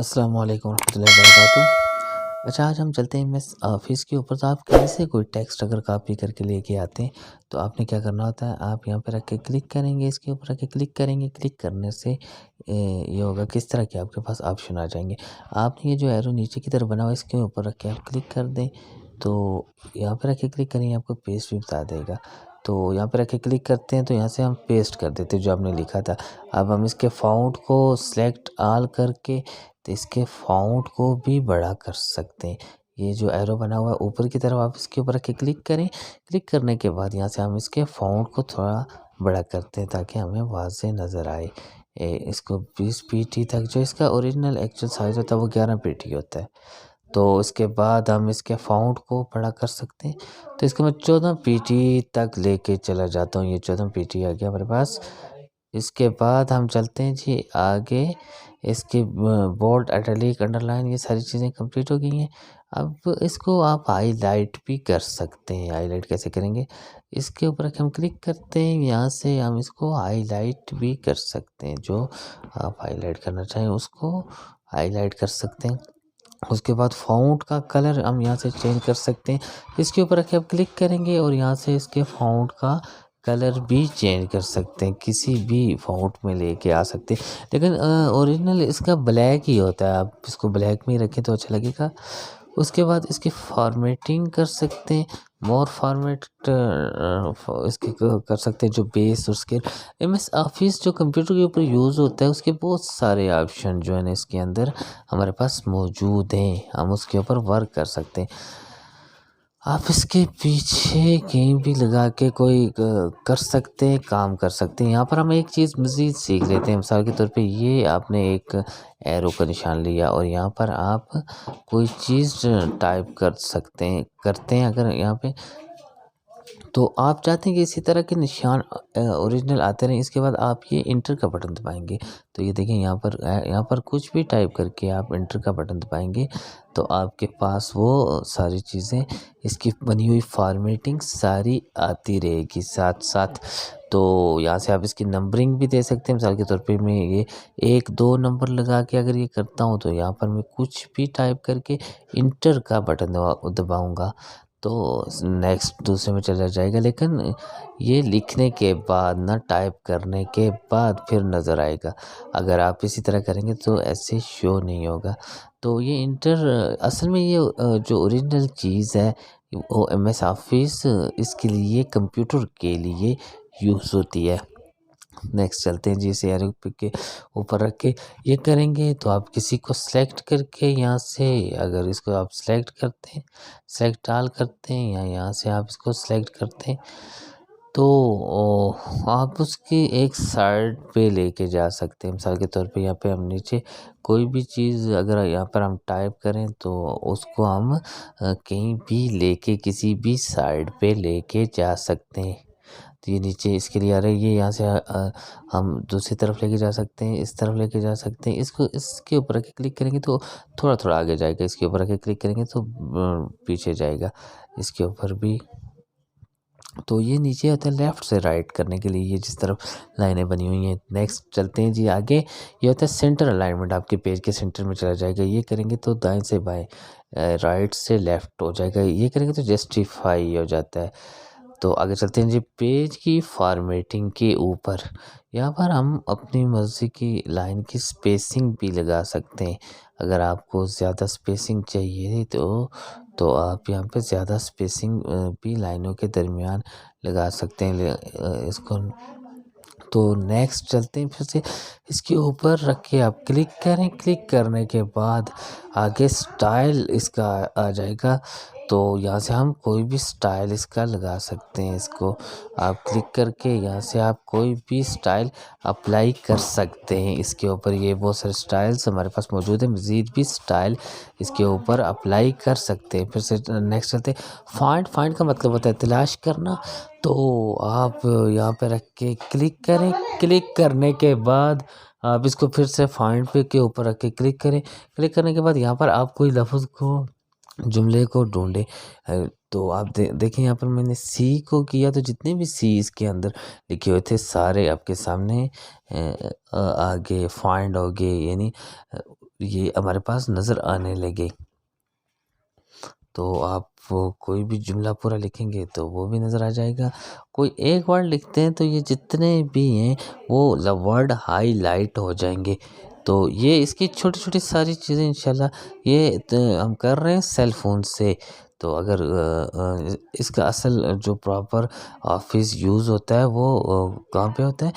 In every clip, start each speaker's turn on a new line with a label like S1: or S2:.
S1: अस्सलाम वालेकुम रहमतुल्लाहि वबरकातुहू। अच्छा, आज हम चलते हैं एमएस ऑफिस के ऊपर। तो आप कहीं से कोई टेक्स्ट अगर कॉपी करके लेके आते हैं तो आपने क्या करना होता है, आप यहाँ पे रख के क्लिक करेंगे, इसके ऊपर रख के क्लिक करेंगे। क्लिक करने से ये होगा किस तरह के आपके पास ऑप्शन आ जाएंगे। आपने ये जो एरो नीचे की तरफ बना हुआ है इसके ऊपर रख के आप क्लिक कर दें, तो यहाँ पे रख के क्लिक करेंगे, आपको पेस्ट भी बता देगा। तो यहाँ पे रख के क्लिक करते हैं तो यहाँ से हम पेस्ट कर देते हैं जो आपने लिखा था। अब हम इसके फ़ॉन्ट को सिलेक्ट ऑल करके तो इसके फ़ॉन्ट को भी बड़ा कर सकते हैं। ये जो एरो बना हुआ है ऊपर की तरफ, आप इसके ऊपर रख के क्लिक करें। क्लिक करने के बाद यहाँ से हम इसके फ़ॉन्ट को थोड़ा बड़ा करते हैं ताकि हमें वाज़ेह नज़र आए। इसको 20 पीटी तक, जो इसका ओरिजिनल एक्चुअल साइज़ होता है वो 11 पीटी होता है। तो इसके बाद हम इसके फ़ॉन्ट को बड़ा कर सकते हैं। तो इसको मैं 14 पीटी तक लेके चला जाता हूँ। ये 14 पीटी आ गया हमारे पास। इसके बाद हम चलते हैं जी आगे। इसके बोल्ड, इटैलिक, अंडरलाइन ये सारी चीज़ें कंप्लीट हो गई हैं। अब इसको आप हाईलाइट भी कर सकते हैं। हाईलाइट कैसे करेंगे, इसके ऊपर हम क्लिक करते हैं, यहाँ से हम इसको हाईलाइट भी कर सकते हैं। जो आप हाईलाइट करना चाहें उसको हाईलाइट कर सकते हैं। उसके बाद फ़ॉन्ट का कलर हम यहाँ से चेंज कर सकते हैं। इसके ऊपर रख के आप क्लिक करेंगे और यहाँ से इसके फ़ॉन्ट का कलर भी चेंज कर सकते हैं, किसी भी फ़ॉन्ट में लेके आ सकते हैं। लेकिन ओरिजिनल इसका ब्लैक ही होता है, आप इसको ब्लैक में ही रखें तो अच्छा लगेगा। उसके बाद इसकी फॉर्मेटिंग कर सकते हैं, मोर फॉर्मेट इसके कर सकते हैं, जो बेस और स्केल। एमएस ऑफिस जो कंप्यूटर के ऊपर यूज़ होता है उसके बहुत सारे ऑप्शन जो है ना इसके अंदर हमारे पास मौजूद हैं, हम उसके ऊपर वर्क कर सकते हैं। आप इसके पीछे कहीं भी लगा के कोई कर सकते हैं, काम कर सकते हैं। यहाँ पर हम एक चीज़ मज़ीद सीख लेते हैं। मिसाल के तौर पे ये आपने एक एरो का निशान लिया और यहाँ पर आप कोई चीज़ टाइप कर सकते हैं, करते हैं अगर यहाँ पे, तो आप चाहते हैं कि इसी तरह के निशान ओरिजिनल आते रहें। इसके बाद आप ये इंटर का बटन दबाएंगे तो ये देखें यहाँ पर कुछ भी टाइप करके आप इंटर का बटन दबाएंगे तो आपके पास वो सारी चीज़ें, इसकी बनी हुई फॉर्मेटिंग सारी आती रहेगी साथ साथ। तो यहाँ से आप इसकी नंबरिंग भी दे सकते हैं। मिसाल के तौर पे मैं ये 1-2 नंबर लगा के अगर ये करता हूँ तो यहाँ पर मैं कुछ भी टाइप करके इंटर का बटन दबाऊँगा तो नेक्स्ट दूसरे में चला जाएगा। लेकिन ये लिखने के बाद ना, टाइप करने के बाद फिर नज़र आएगा। अगर आप इसी तरह करेंगे तो ऐसे शो नहीं होगा। तो ये इंटर असल में ये जो ओरिजिनल चीज़ है वो एमएस ऑफिस इसके लिए, कंप्यूटर के लिए यूज़ होती है। नेक्स्ट चलते हैं जी, इसे एरो के ऊपर रख के ये करेंगे तो आप किसी को सेलेक्ट करके यहाँ से, अगर इसको आप सेलेक्ट करते हैं, सेलेक्ट ऑल करते हैं, या यहाँ से आप इसको सेलेक्ट करते हैं तो आप उसकी एक साइड पे लेके जा सकते हैं। मिसाल के तौर पे यहाँ पे हम नीचे कोई भी चीज़ अगर यहाँ पर हम टाइप करें तो उसको हम कहीं भी लेके किसी भी साइड पे लेके जा सकते हैं। तो ये नीचे इसके लिए आ रहा है, ये यहाँ से हम दूसरी तरफ लेके जा सकते हैं, इस तरफ लेके जा सकते हैं। इसको इसके ऊपर रख के क्लिक करेंगे तो थोड़ा थोड़ा आगे जाएगा, इसके ऊपर रख के क्लिक करेंगे तो पीछे जाएगा, इसके ऊपर भी। तो ये नीचे होता है लेफ़्ट से राइट करने के लिए, ये जिस तरफ लाइनें बनी हुई हैं। नेक्स्ट चलते हैं जी आगे। ये होता है सेंटर अलाइनमेंट, आपके पेज के सेंटर में चला जाएगा। ये करेंगे तो दाएं से बाएं, राइट से लेफ़्ट हो जाएगा। ये करेंगे तो जस्टिफाई हो जाता है। तो आगे चलते हैं जी, पेज की फॉर्मेटिंग के ऊपर यहाँ पर हम अपनी मर्ज़ी की लाइन की स्पेसिंग भी लगा सकते हैं। अगर आपको ज़्यादा स्पेसिंग चाहिए तो आप यहाँ पे ज़्यादा स्पेसिंग भी लाइनों के दरमियान लगा सकते हैं। इसको तो नेक्स्ट चलते हैं, फिर से इसके ऊपर रख के आप क्लिक करें। क्लिक करने के बाद आगे स्टाइल इसका आ जाएगा, तो यहाँ से हम कोई भी स्टाइल इसका लगा सकते हैं। इसको आप क्लिक करके यहाँ से आप कोई भी स्टाइल अप्लाई कर सकते हैं इसके ऊपर। ये बहुत सारे स्टाइल्स हमारे पास मौजूद है, मज़ीद भी स्टाइल इसके ऊपर अप्लाई कर सकते हैं। फिर से नेक्स्ट चलते हैं, फाइंड का मतलब होता है तलाश करना। तो आप यहाँ पे रख के क्लिक करें। क्लिक करने के बाद आप इसको फिर से फाइंड पे के ऊपर रख के क्लिक करें। क्लिक करने के बाद यहाँ पर आप कोई लफ्ज़ को, जुमले को ढूंढें। तो आप देखें यहाँ पर मैंने सी को किया तो जितने भी सी इसके अंदर लिखे हुए थे सारे आपके सामने आगे फाइंड हो गए, यानी ये हमारे पास नज़र आने लगे। तो आप कोई भी जुमला पूरा लिखेंगे तो वो भी नज़र आ जाएगा। कोई एक वर्ड लिखते हैं तो ये जितने भी हैं वो वर्ड हाईलाइट हो जाएंगे। तो ये इसकी छोटी-छोटी सारी चीज़ें इंशाल्लाह ये हम कर रहे हैं सेल फ़ोन से। तो अगर इसका असल जो प्रॉपर ऑफ़िस यूज़ होता है वो कहाँ पे होता है?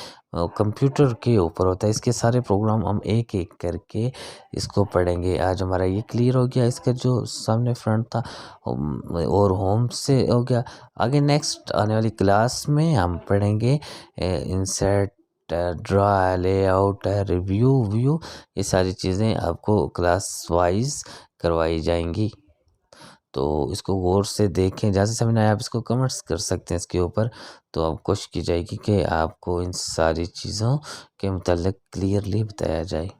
S1: कंप्यूटर के ऊपर होता है। इसके सारे प्रोग्राम हम एक-एक करके इसको पढ़ेंगे। आज हमारा ये क्लियर हो गया, इसका जो सामने फ्रंट था और होम से हो गया। आगे नेक्स्ट आने वाली क्लास में हम पढ़ेंगे insert, draw, layout, review, view, ये सारी चीज़ें आपको क्लास वाइज़ करवाई जाएँगी। तो इसको गौर से देखें, जहाँ से समझ ना आए आप इसको कमेंट्स कर सकते हैं इसके ऊपर। तो अब कोशिश की जाएगी कि आपको इन सारी चीज़ों के मुताल्लिक़ क्लियरली बताया जाए।